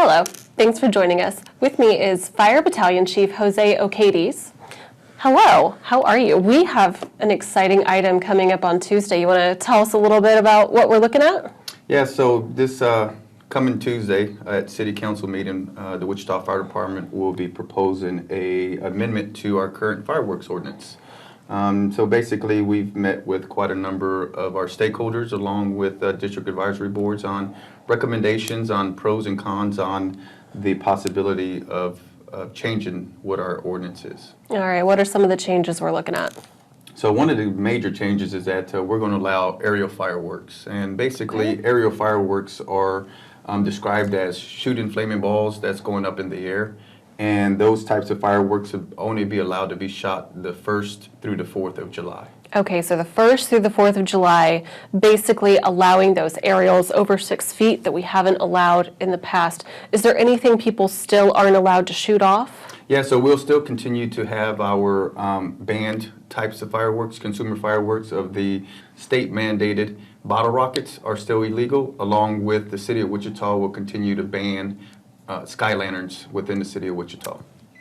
Hello, thanks for joining us. With me is Fire Battalion Chief Jose Ocades. Hello, how are you? We have an exciting item coming up on Tuesday. You want to tell us a little bit about what we're looking at? Yeah, so this coming Tuesday at City Council meeting, the Wichita Fire Department will be proposing a amendment to our current fireworks ordinance. So basically, we've met with quite a number of our stakeholders along with district advisory boards on recommendations on pros and cons on the possibility of changing what our ordinance is. All right, what are some of the changes we're looking at? So one of the major changes is that we're going to allow aerial fireworks. And basically, aerial fireworks are described as shooting flaming balls that's going up in the air. And those types of fireworks will only be allowed to be shot the 1st through the 4th of July. Okay, so the 1st through the 4th of July, basically allowing those aerials over 6 feet that we haven't allowed in the past. Is there anything people still aren't allowed to shoot off? Yeah, so we'll still continue to have our banned types of fireworks, consumer fireworks of the state mandated bottle rockets are still illegal, along with the city of Wichita will continue to ban sky lanterns within the city of Wichita.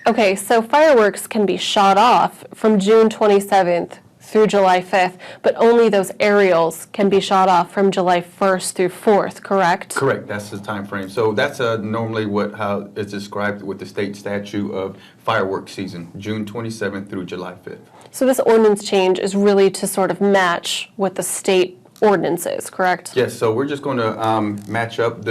Okay, so fireworks can be shot off from June 27th through July 5th, but only those aerials can be shot off from July 1st through 4th, correct? Correct, that's the time frame. So that's normally how it's described with the state statute of fireworks season, June 27th through July 5th. So this ordinance change is really to sort of match what the state ordinance is, correct? Yes, so we're just going to match up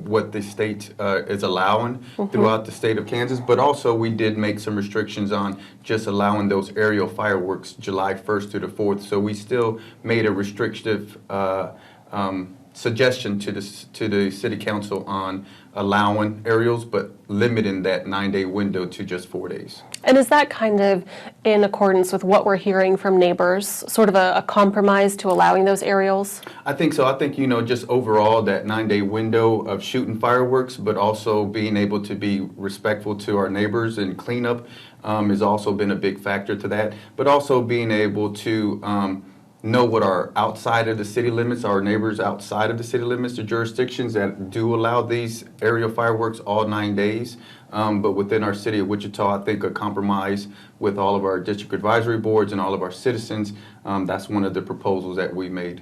what the state is allowing throughout the state of Kansas, but also we did make some restrictions on just allowing those aerial fireworks July 1st to the 4th. So we still made a restrictive suggestion to the city council on allowing aerials, but limiting that 9-day window to just 4 days. And is that kind of in accordance with what we're hearing from neighbors, sort of a compromise to allowing those aerials? I think so. I think, just overall that 9-day window of shooting fireworks, but also being able to be respectful to our neighbors and cleanup has also been a big factor to that, but also being able to know what are outside of the city limits, our neighbors outside of the city limits, the jurisdictions that do allow these aerial fireworks all 9 days. But within our city of Wichita, I think a compromise with all of our district advisory boards and all of our citizens, that's one of the proposals that we made.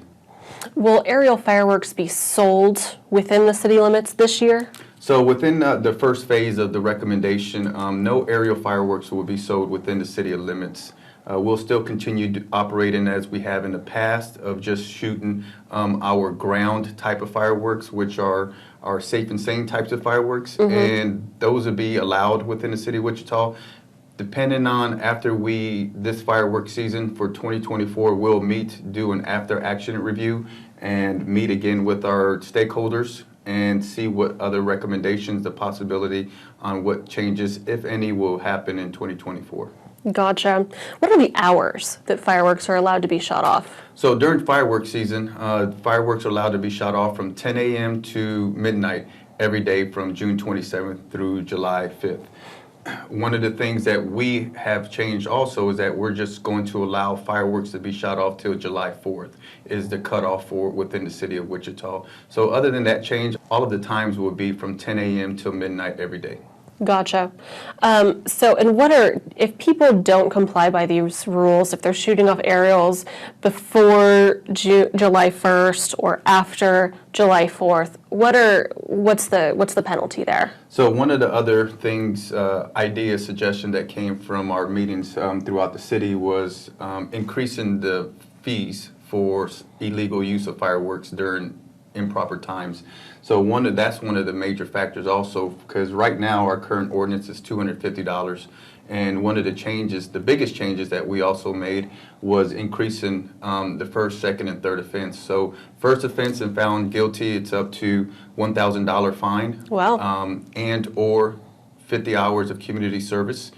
Will aerial fireworks be sold within the city limits this year? So within the first phase of the recommendation, no aerial fireworks will be sold within the city limits. We'll still continue operating as we have in the past of just shooting our ground type of fireworks, which are safe and sane types of fireworks, and those will be allowed within the city of Wichita. Depending on after this fireworks season for 2024, we'll do an after action review and meet again with our stakeholders and see what other recommendations, the possibility on what changes, if any, will happen in 2024. Gotcha. What are the hours that fireworks are allowed to be shot off? So during fireworks season, fireworks are allowed to be shot off from 10 a.m. to midnight every day from June 27th through July 5th. One of the things that we have changed also is that we're just going to allow fireworks to be shot off till July 4th is the cutoff for within the city of Wichita. So other than that change, all of the times will be from 10 a.m. till midnight every day. Gotcha. If people don't comply by these rules, if they're shooting off aerials before July 1st or after July 4th, what's the penalty there? So one of the other things, suggestion that came from our meetings throughout the city was increasing the fees for illegal use of fireworks during improper times. So that's one of the major factors also, because right now our current ordinance is $250. And one of the biggest changes that we also made was increasing the first, second, and third offense. So first offense and found guilty, it's up to $1,000 fine. Wow. And or 50 hours of community service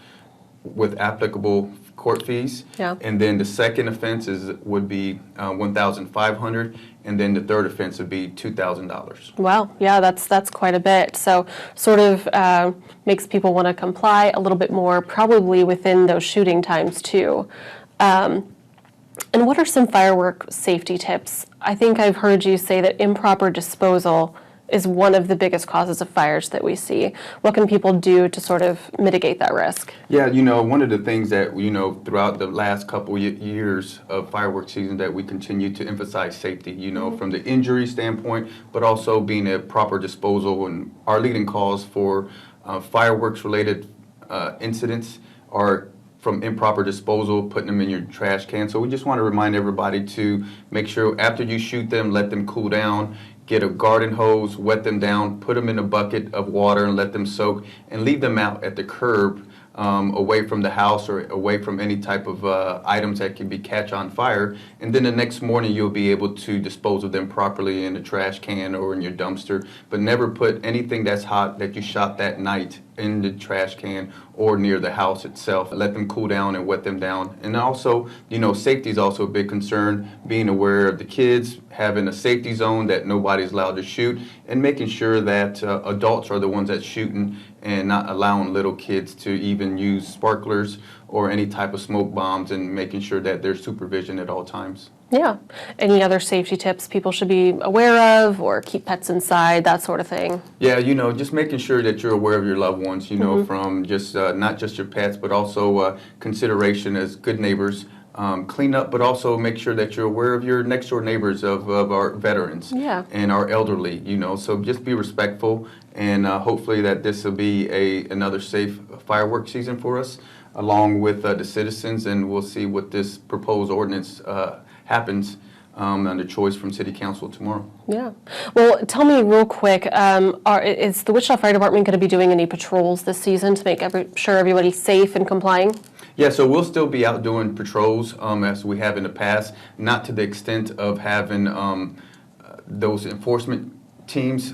with applicable court fees. Yeah. And then the second offense would be $1,500, and then the third offense would be $2,000. Wow, yeah, that's quite a bit. So sort of makes people want to comply a little bit more, probably within those shooting times too. And what are some firework safety tips? I think I've heard you say that improper disposal is one of the biggest causes of fires that we see. What can people do to sort of mitigate that risk? Yeah, one of the things that, throughout the last couple years of fireworks season that we continue to emphasize safety, from the injury standpoint, but also being a proper disposal. And our leading cause for fireworks-related incidents are from improper disposal, putting them in your trash can. So we just want to remind everybody to make sure after you shoot them, let them cool down. Get a garden hose, wet them down, put them in a bucket of water and let them soak, and leave them out at the curb away from the house or away from any type of items that can catch on fire. And then the next morning you'll be able to dispose of them properly in a trash can or in your dumpster. But never put anything that's hot that you shot that night in the trash can or near the house itself. Let them cool down and wet them down. And also, safety is also a big concern, being aware of the kids, having a safety zone that nobody's allowed to shoot, and making sure that adults are the ones that's shooting and not allowing little kids to even use sparklers or any type of smoke bombs, and making sure that there's supervision at all times. Yeah. Any other safety tips people should be aware of, or keep pets inside, that sort of thing? Yeah, just making sure that you're aware of your loved ones, from just not just your pets, but also consideration as good neighbors. Clean up, but also make sure that you're aware of your next door neighbors, of our veterans and our elderly, so just be respectful, and hopefully that this will be another safe fireworks season for us, along with the citizens, and we'll see what this proposed ordinance happens under choice from City Council tomorrow. Yeah. Well, tell me real quick, is the Wichita Fire Department going to be doing any patrols this season to make sure everybody's safe and complying? Yeah, so we'll still be out doing patrols as we have in the past, not to the extent of having those enforcement teams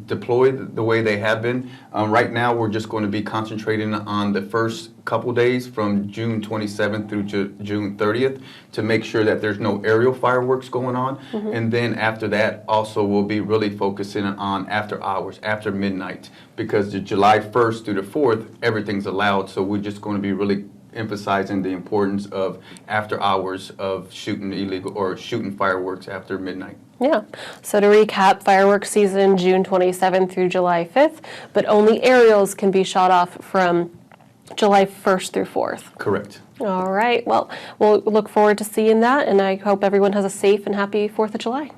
deployed the way they have been. Right now, we're just going to be concentrating on the first couple days from June 27th through June 30th to make sure that there's no aerial fireworks going on. And then after that, also we'll be really focusing on after hours, after midnight, because the July 1st through the 4th, everything's allowed. So we're just going to be really emphasizing the importance of after hours of shooting illegal or shooting fireworks after midnight. Yeah. So to recap, fireworks season June 27th through July 5th, but only aerials can be shot off from July 1st through 4th. Correct. All right. Well, we'll look forward to seeing that, and I hope everyone has a safe and happy 4th of July.